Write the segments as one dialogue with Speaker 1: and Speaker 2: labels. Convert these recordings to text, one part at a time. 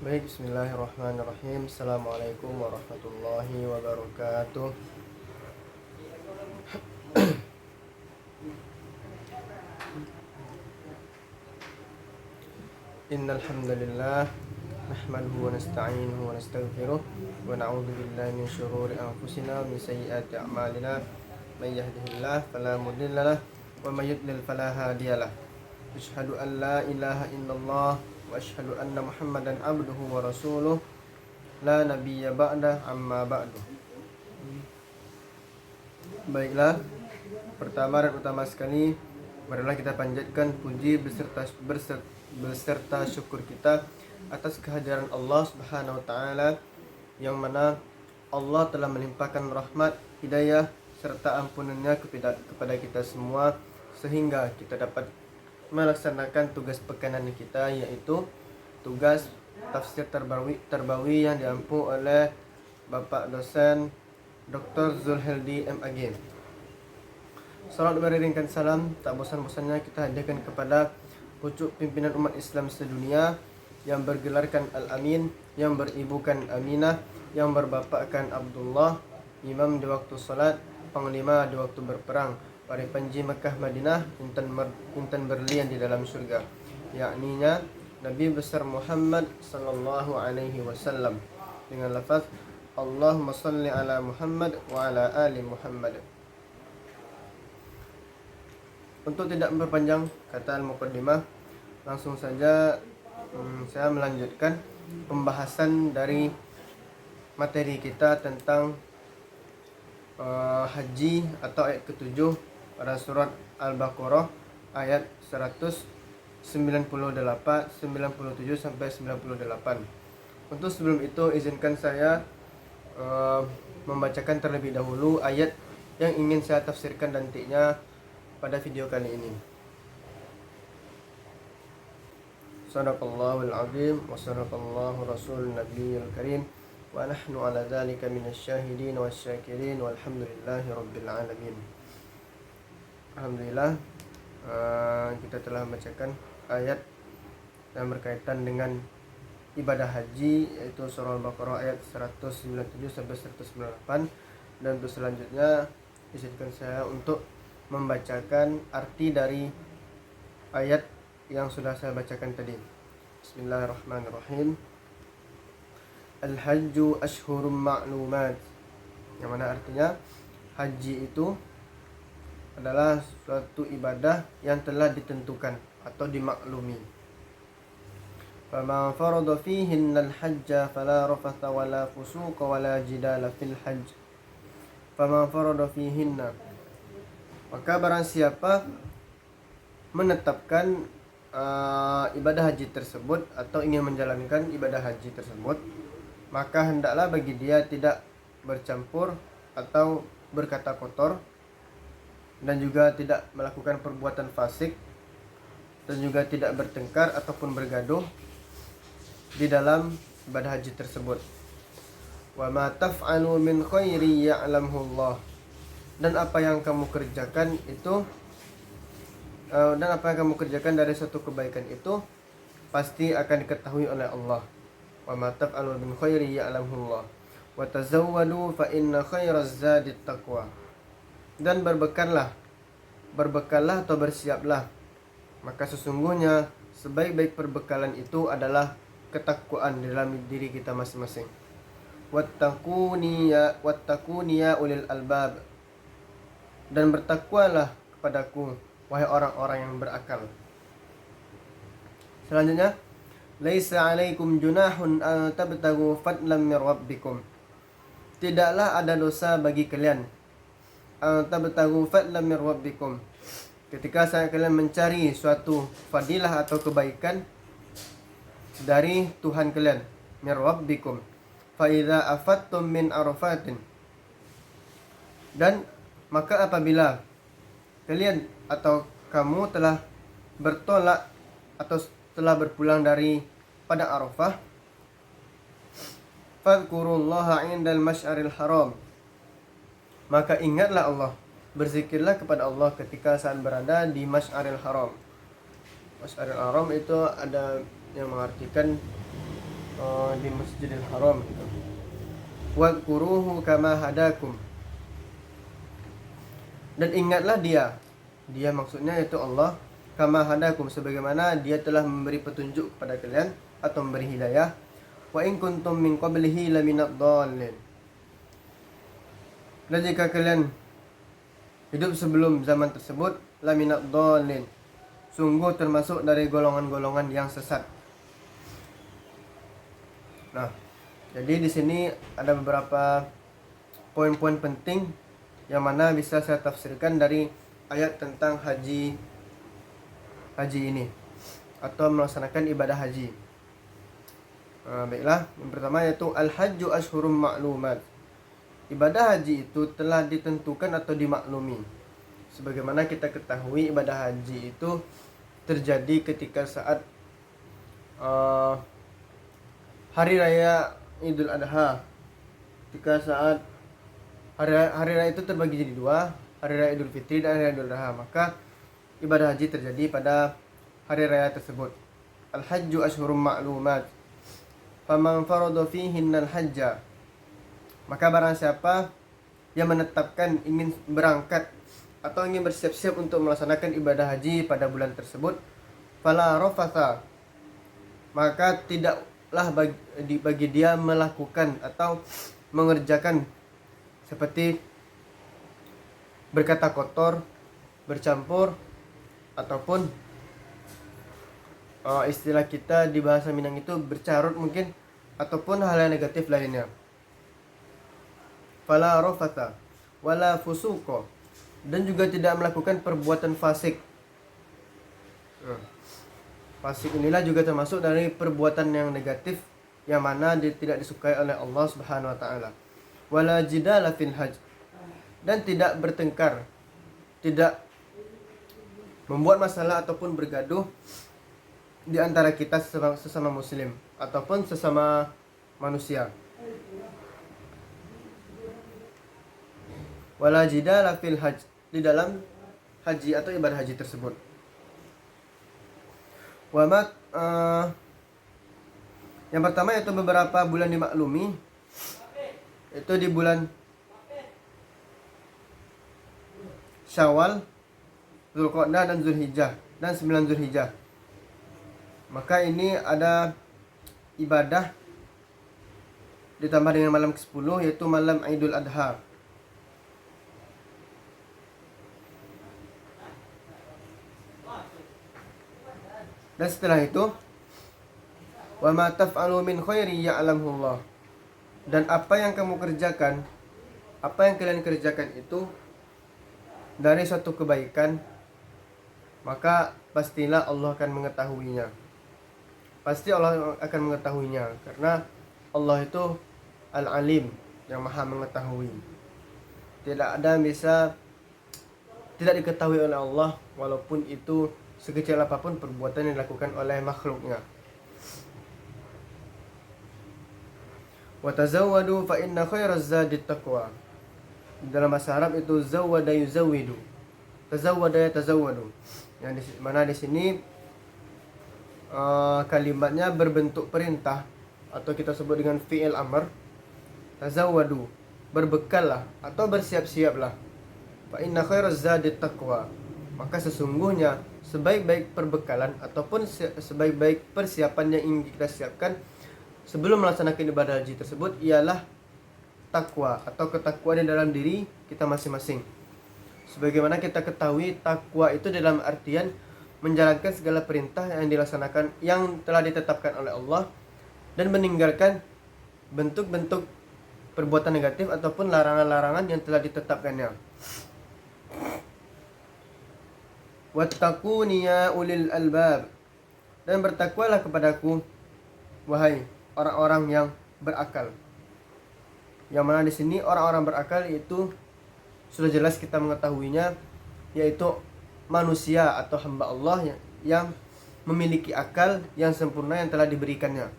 Speaker 1: Baik, bismillahirrahmanirrahim. Assalamualaikum warahmatullahi wabarakatuh. Innal hamdalillah nahmaduhu wa nasta'inuhu wa nastaghfiruh wa na'udzu billahi min shururi anfusina wa min sayyiati a'malina. May yahdihillahu fala mudilla lahu wa may yudlil fala hadiyalah. Asyhadu an la ilaha illallah wa asyhadu anna Muhammadan abduhu wa rasuluh. La nabiyya ba'da amma ba'du. Baiklah, pertama dan utama sekali, marilah kita panjatkan puji beserta syukur kita atas kehadiran Allah Subhanahu wa taala, yang mana Allah telah melimpahkan rahmat, hidayah serta ampunannya kepada kita semua, sehingga kita dapat melaksanakan tugas pekanan kita, yaitu tugas tafsir terbawi yang diampu oleh Bapak dosen Dr. Zulheldi MAG. Salat beriringkan salam tak bosan-bosannya kita hadirkan kepada pucuk pimpinan umat Islam sedunia, yang bergelarkan Al-Amin, yang beribukan Aminah, yang berbapakkan Abdullah, imam di waktu salat, panglima di waktu berperang, para panji Mekah Madinah, intan berlian di dalam surga, yakninya Nabi besar Muhammad sallallahu alaihi wasallam, dengan lafaz Allahumma salli ala Muhammad wa ala ali Muhammad. Untuk tidak memperpanjang kata al-muqaddimah, langsung saja saya melanjutkan pembahasan dari materi kita tentang haji atau ayat ke-7 pada surat Al-Baqarah ayat 197 sampai 98. Untuk sebelum itu, izinkan saya membacakan terlebih dahulu ayat yang ingin saya tafsirkan nantinya pada video kali ini. Sadaqallahul azim wa sadaqallahu rasul nabiyil karim wa nahnu ala dzalika minasyahidin wasyakirin walhamdulillahi rabbil alamin. Alhamdulillah, kita telah membacakan ayat yang berkaitan dengan ibadah haji, yaitu surah Al-Baqarah ayat 197 sampai 198. Dan untuk selanjutnya, izinkan saya untuk membacakan arti dari ayat yang sudah saya bacakan tadi. Bismillahirrahmanirrahim. Al-hajju ashhurum ma'lumat, yang mana artinya haji itu adalah suatu ibadah yang telah ditentukan atau dimaklumi. Faman farada fihinna al-hajja fala rafatha wala fusuqa wala jidala fil hajj. Faman farada fihinna, maka barang siapa menetapkan ibadah haji tersebut atau ingin menjalankan ibadah haji tersebut, maka hendaklah bagi dia tidak bercampur atau berkata kotor, dan juga tidak melakukan perbuatan fasik, dan juga tidak bertengkar ataupun bergaduh di dalam ibadah haji tersebut. Wa ma taf'alu min khairi ya'lamhu Allah, dan apa yang kamu kerjakan dari suatu kebaikan itu pasti akan diketahui oleh Allah. Wa ma taf'alu min khairi ya'lamhu Allah. Wa tazawwadu fa inna khairaz zadi taqwa, dan berbekallah atau bersiaplah, maka sesungguhnya sebaik-baik perbekalan itu adalah ketakwaan di dalam diri kita masing-masing. Wattaquni ya ulil albab, dan bertakwalah kepadaku wahai orang-orang yang berakal. Selanjutnya, laisa alaikum junahun an tabtagu fadlan min rabbikum, tidaklah ada dosa bagi kalian tabtagu fadlan min rabbikum, ketika kalian mencari suatu fadilah atau kebaikan dari Tuhan kalian, min rabbikum, fa idza afattum min arafatin, dan maka apabila kalian atau kamu telah bertolak atau telah berpulang dari pada Arafah, fadhkurullaha 'indal masy'aril haram, maka ingatlah Allah, berzikirlah kepada Allah ketika saat berada di Masy'aril Haram. Masy'aril Haram itu ada yang mengartikan di Masjidil Haram gitu. Wadkuruhu kama hadakum, dan ingatlah dia maksudnya yaitu Allah, kama hadakum, sebagaimana dia telah memberi petunjuk kepada kalian atau memberi hidayah. Wa in kuntum min qablihi laminad dhalin, dan jika kalian hidup sebelum zaman tersebut, laminad dhalin, sungguh termasuk dari golongan-golongan yang sesat. Nah, jadi di sini ada beberapa poin-poin penting yang mana bisa saya tafsirkan dari ayat tentang haji ini atau melaksanakan ibadah haji. Baiklah, yang pertama yaitu al-hajju ashhurum ma'lumat. Ibadah haji itu telah ditentukan atau dimaklumi. Sebagaimana kita ketahui, ibadah haji itu terjadi ketika saat hari raya Idul Adha. Ketika saat hari raya itu terbagi jadi dua, hari raya Idul Fitri dan hari raya Idul Adha, maka ibadah haji terjadi pada hari raya tersebut. Al-hajju ashhurum ma'lumat. Faman farada fihinnal hajja, maka barang siapa yang menetapkan ingin berangkat atau ingin bersiap-siap untuk melaksanakan ibadah haji pada bulan tersebut, fala rafatha, maka tidaklah bagi dia melakukan atau mengerjakan seperti berkata kotor, bercampur, ataupun istilah kita di bahasa Minang itu bercarut mungkin, ataupun hal yang negatif lainnya. Fala rafata wala fusuqa, dan juga tidak melakukan perbuatan fasik. Fasik inilah juga termasuk dari perbuatan yang negatif yang mana tidak disukai oleh Allah Subhanahu wa taala. Wala jidala fil hajj, dan tidak bertengkar, tidak membuat masalah ataupun bergaduh di antara kita sesama muslim ataupun sesama manusia. Wala jidala fil hajj, di dalam haji atau ibadah haji tersebut. Yang pertama yaitu beberapa bulan dimaklumi, itu di bulan Syawal, Zulqa'dah dan Zulhijjah dan 9 Zulhijjah. Maka ini ada ibadah ditambah dengan malam ke-10 yaitu malam Idul Adha. Dan setelah itu, wa ma taf'alu min khairi ya'lamhu Allah, dan apa yang kamu kerjakan, apa yang kalian kerjakan itu dari suatu kebaikan, maka pastilah Allah akan mengetahuinya. Pasti Allah akan mengetahuinya, karena Allah itu Al-Alim, yang maha mengetahui. Tidak ada yang bisa tidak diketahui oleh Allah, walaupun itu sekecil apapun perbuatan yang dilakukan oleh makhluknya. Wa tazawwadu fa inna khairaz zadi taqwa. Dalam bahasa Arab itu zawwada yuzawwidu, tazawwada yatazawwadu. Yang mana di sini kalimatnya berbentuk perintah atau kita sebut dengan fi'il amr. Tazawwadu, berbekallah atau bersiap-siaplah. Fa inna khairaz zadi taqwa, maka sesungguhnya sebaik-baik perbekalan ataupun sebaik-baik persiapan yang ingin kita siapkan sebelum melaksanakan ibadah haji tersebut ialah takwa atau ketakwaan di dalam diri kita masing-masing. Sebagaimana kita ketahui, takwa itu dalam artian menjalankan segala perintah yang dilaksanakan yang telah ditetapkan oleh Allah dan meninggalkan bentuk-bentuk perbuatan negatif ataupun larangan-larangan yang telah ditetapkannya. Wattaquni ya ulil albab, dan bertakwalah kepadaku wahai orang-orang yang berakal. Yang mana di sini orang-orang berakal itu sudah jelas kita mengetahuinya, yaitu manusia atau hamba Allah yang memiliki akal yang sempurna yang telah diberikannya.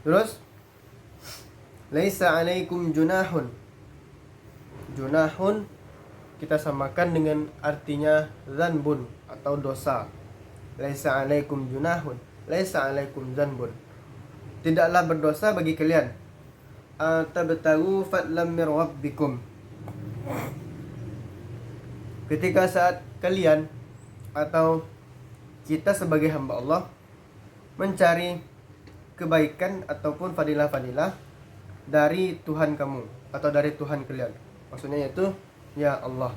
Speaker 1: Terus, laisa alaikum junahun. Junahun kita samakan dengan artinya zanbun atau dosa. laisa 'alaikum junahun, laisa 'alaikum dzanbun. Tidaklah berdosa bagi kalian. Tabtagu fadlam mir rabbikum. Ketika saat kalian atau kita sebagai hamba Allah mencari kebaikan ataupun fadilah-fadilah dari Tuhan kamu atau dari Tuhan kalian. Maksudnya yaitu ya Allah.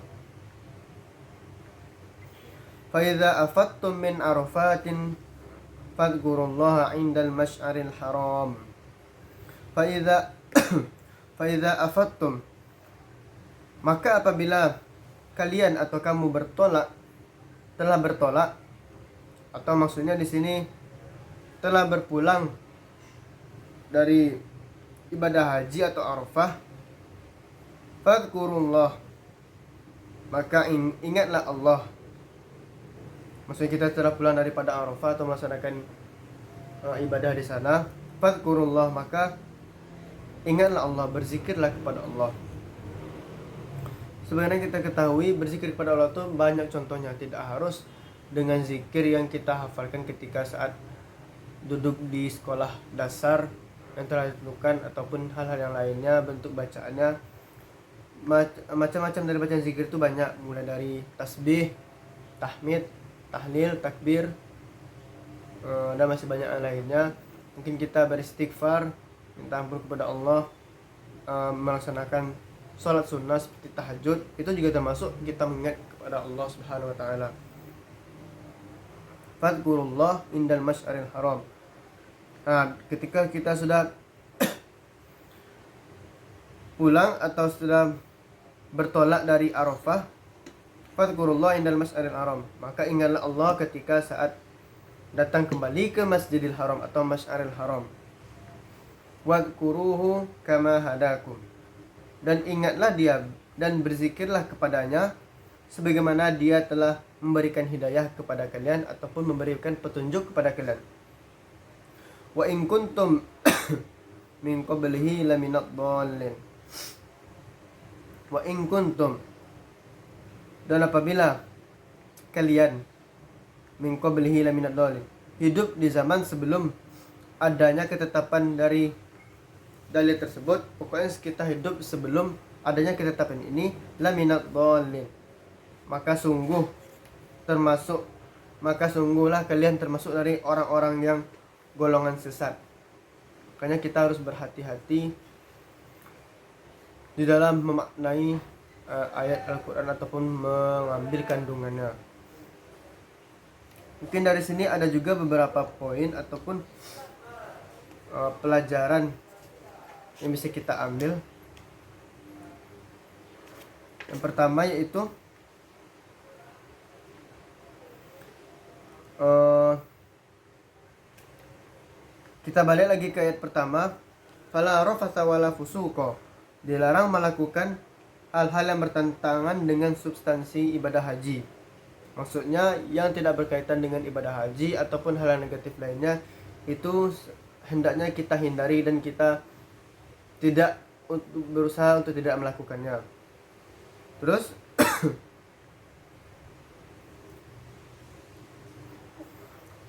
Speaker 1: Fa idza afattum min arafatin fadhkurullaha 'indal masy'aril haram. Fa idza afattum, maka apabila kalian atau kamu telah bertolak, atau maksudnya di sini telah berpulang dari ibadah haji atau Arafah, fadhkurullah, maka ingatlah Allah. Maksudnya kita telah pulang daripada Arafah atau melaksanakan ibadah di sana, fadhkurullah, maka ingatlah Allah, berzikirlah kepada Allah. Sebenarnya kita ketahui berzikir kepada Allah itu banyak contohnya, tidak harus dengan zikir yang kita hafalkan ketika saat duduk di sekolah dasar yang telah ditentukan, ataupun hal-hal yang lainnya, bentuk bacaannya macam-macam. Dari bacaan zikir itu banyak, mulai dari tasbih, tahmid, tahlil, takbir, dan masih banyak yang lainnya. Mungkin kita beristighfar, minta ampun kepada Allah, melaksanakan sholat sunnah seperti tahajud, itu juga termasuk kita mengingat kepada Allah Subhanahu wa taala. Fadhkurullah indal masy'aril haram. Nah, ketika kita sudah pulang atau sudah bertolak dari Arafah, fadhkurullah indal masy'aril haram, maka ingatlah Allah ketika saat datang kembali ke Masjidil Haram atau Masy'aril Haram. Wadhkuruhu kama hadakum, dan ingatlah dia dan berzikirlah kepadanya sebagaimana dia telah memberikan hidayah kepada kalian ataupun memberikan petunjuk kepada kalian. Wa in kuntum min qablihi laminad dallin. Wa in kuntum, dan apabila kalian min qablihi laminad dallin, hidup di zaman sebelum adanya ketetapan dari dalil tersebut, pokoknya kita hidup sebelum adanya ketetapan ini, laminad dallin, maka sungguhlah kalian termasuk dari orang-orang yang golongan sesat. Makanya kita harus berhati-hati di dalam memaknai ayat Al-Quran ataupun mengambil kandungannya. Mungkin dari sini ada juga beberapa poin ataupun pelajaran yang bisa kita ambil. Yang pertama yaitu kita balik lagi ke ayat pertama, fala rafatha wala fusuqa, dilarang melakukan hal-hal yang bertentangan dengan substansi ibadah haji. Maksudnya yang tidak berkaitan dengan ibadah haji ataupun hal yang negatif lainnya, itu hendaknya kita hindari dan kita tidak berusaha untuk tidak melakukannya. Terus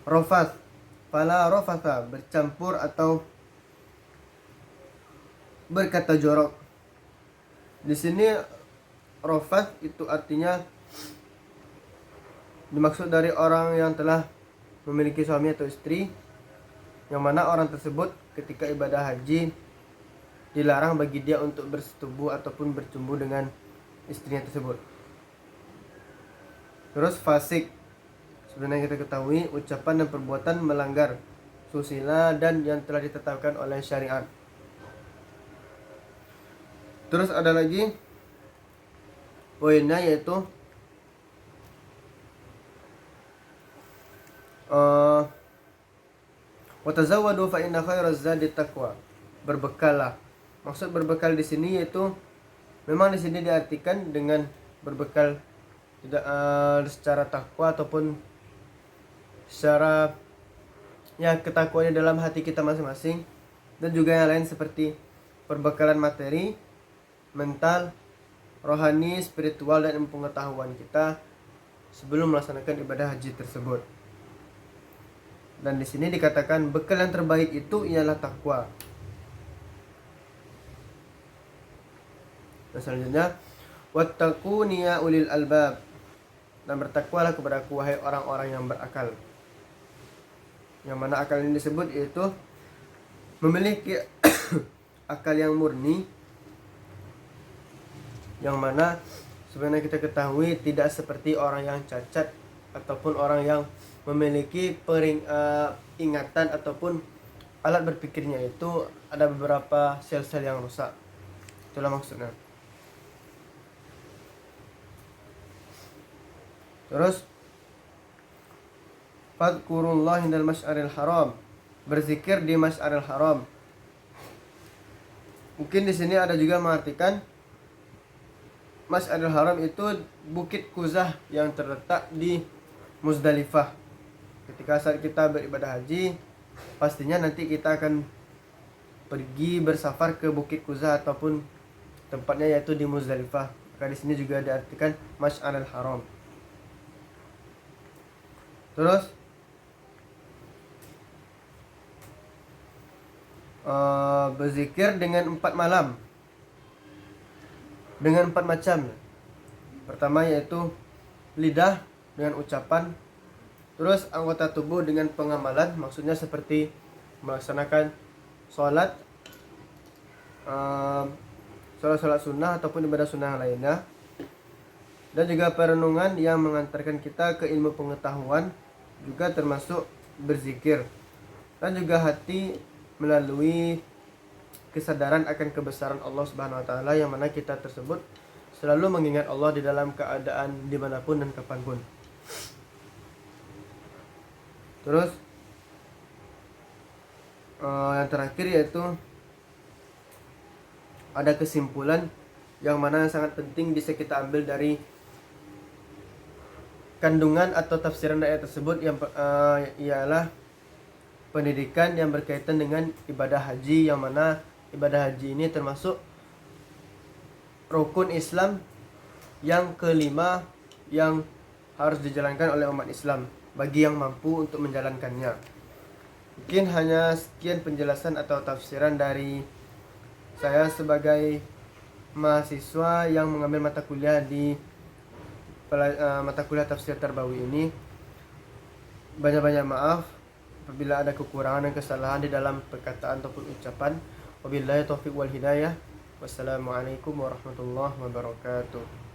Speaker 1: rafath, fala rafatha, bercampur atau berkata jorok. Di sini rafath itu artinya dimaksud dari orang yang telah memiliki suami atau istri, yang mana orang tersebut ketika ibadah haji dilarang bagi dia untuk bersetubuh ataupun bercumbu dengan istrinya tersebut. Terus fasik, sebenarnya kita ketahui ucapan dan perbuatan melanggar susila dan yang telah ditetapkan oleh syariat. Terus ada lagi poinnya yaitu watazawwadu fa inna khairaz zadi taqwa, berbekallah. Maksud berbekal di sini yaitu memang di sini diartikan dengan berbekal tidak secara takwa ataupun secara ya ketakwaan dalam hati kita masing-masing, dan juga yang lain seperti perbekalan materi, mental, rohani, spiritual, dan pengetahuan kita sebelum melaksanakan ibadah haji tersebut. Dan di sini dikatakan bekal yang terbaik itu ialah takwa. Dan selanjutnya, wattaquni ya ulil albab, dan bertakwalah kepada aku wahai orang-orang yang berakal. Yang mana akal ini disebut yaitu memiliki akal yang murni, yang mana sebenarnya kita ketahui tidak seperti orang yang cacat ataupun orang yang memiliki ingatan ataupun alat berpikirnya itu ada beberapa sel-sel yang rusak. Itulah maksudnya. Terus fadkurullah indal masy'aril haram, berzikir di masy'aril haram. Mungkin di sini ada juga mengartikan Masy'aril Haram itu Bukit Quzah yang terletak di Muzdalifah. Ketika saat kita beribadah haji, pastinya nanti kita akan pergi bersafar ke Bukit Quzah ataupun tempatnya yaitu di Muzdalifah. Maka di sini juga diartikan Masy'aril Haram. Terus berzikir dengan 4 malam, dengan 4 macam. Pertama yaitu lidah dengan ucapan, terus anggota tubuh dengan pengamalan, maksudnya seperti melaksanakan sholat, sholat sunnah ataupun ibadah sunnah lainnya, dan juga perenungan yang mengantarkan kita ke ilmu pengetahuan juga termasuk berzikir, dan juga hati melalui kesadaran akan kebesaran Allah Subhanahu wa taala, yang mana kita tersebut selalu mengingat Allah di dalam keadaan dimanapun dan kapanpun. Terus yang terakhir yaitu ada kesimpulan yang mana sangat penting bisa kita ambil dari kandungan atau tafsiran ayat tersebut, yang ialah pendidikan yang berkaitan dengan ibadah haji, yang mana ibadah haji ini termasuk rukun Islam yang kelima yang harus dijalankan oleh umat Islam bagi yang mampu untuk menjalankannya. Mungkin hanya sekian penjelasan atau tafsiran dari saya sebagai mahasiswa yang mengambil mata kuliah di mata kuliah tafsir Tarbawi ini. Banyak-banyak maaf apabila ada kekurangan dan kesalahan di dalam perkataan ataupun ucapan. Wabillahi taufiq wal hidayah. Wassalamualaikum warahmatullahi wabarakatuh.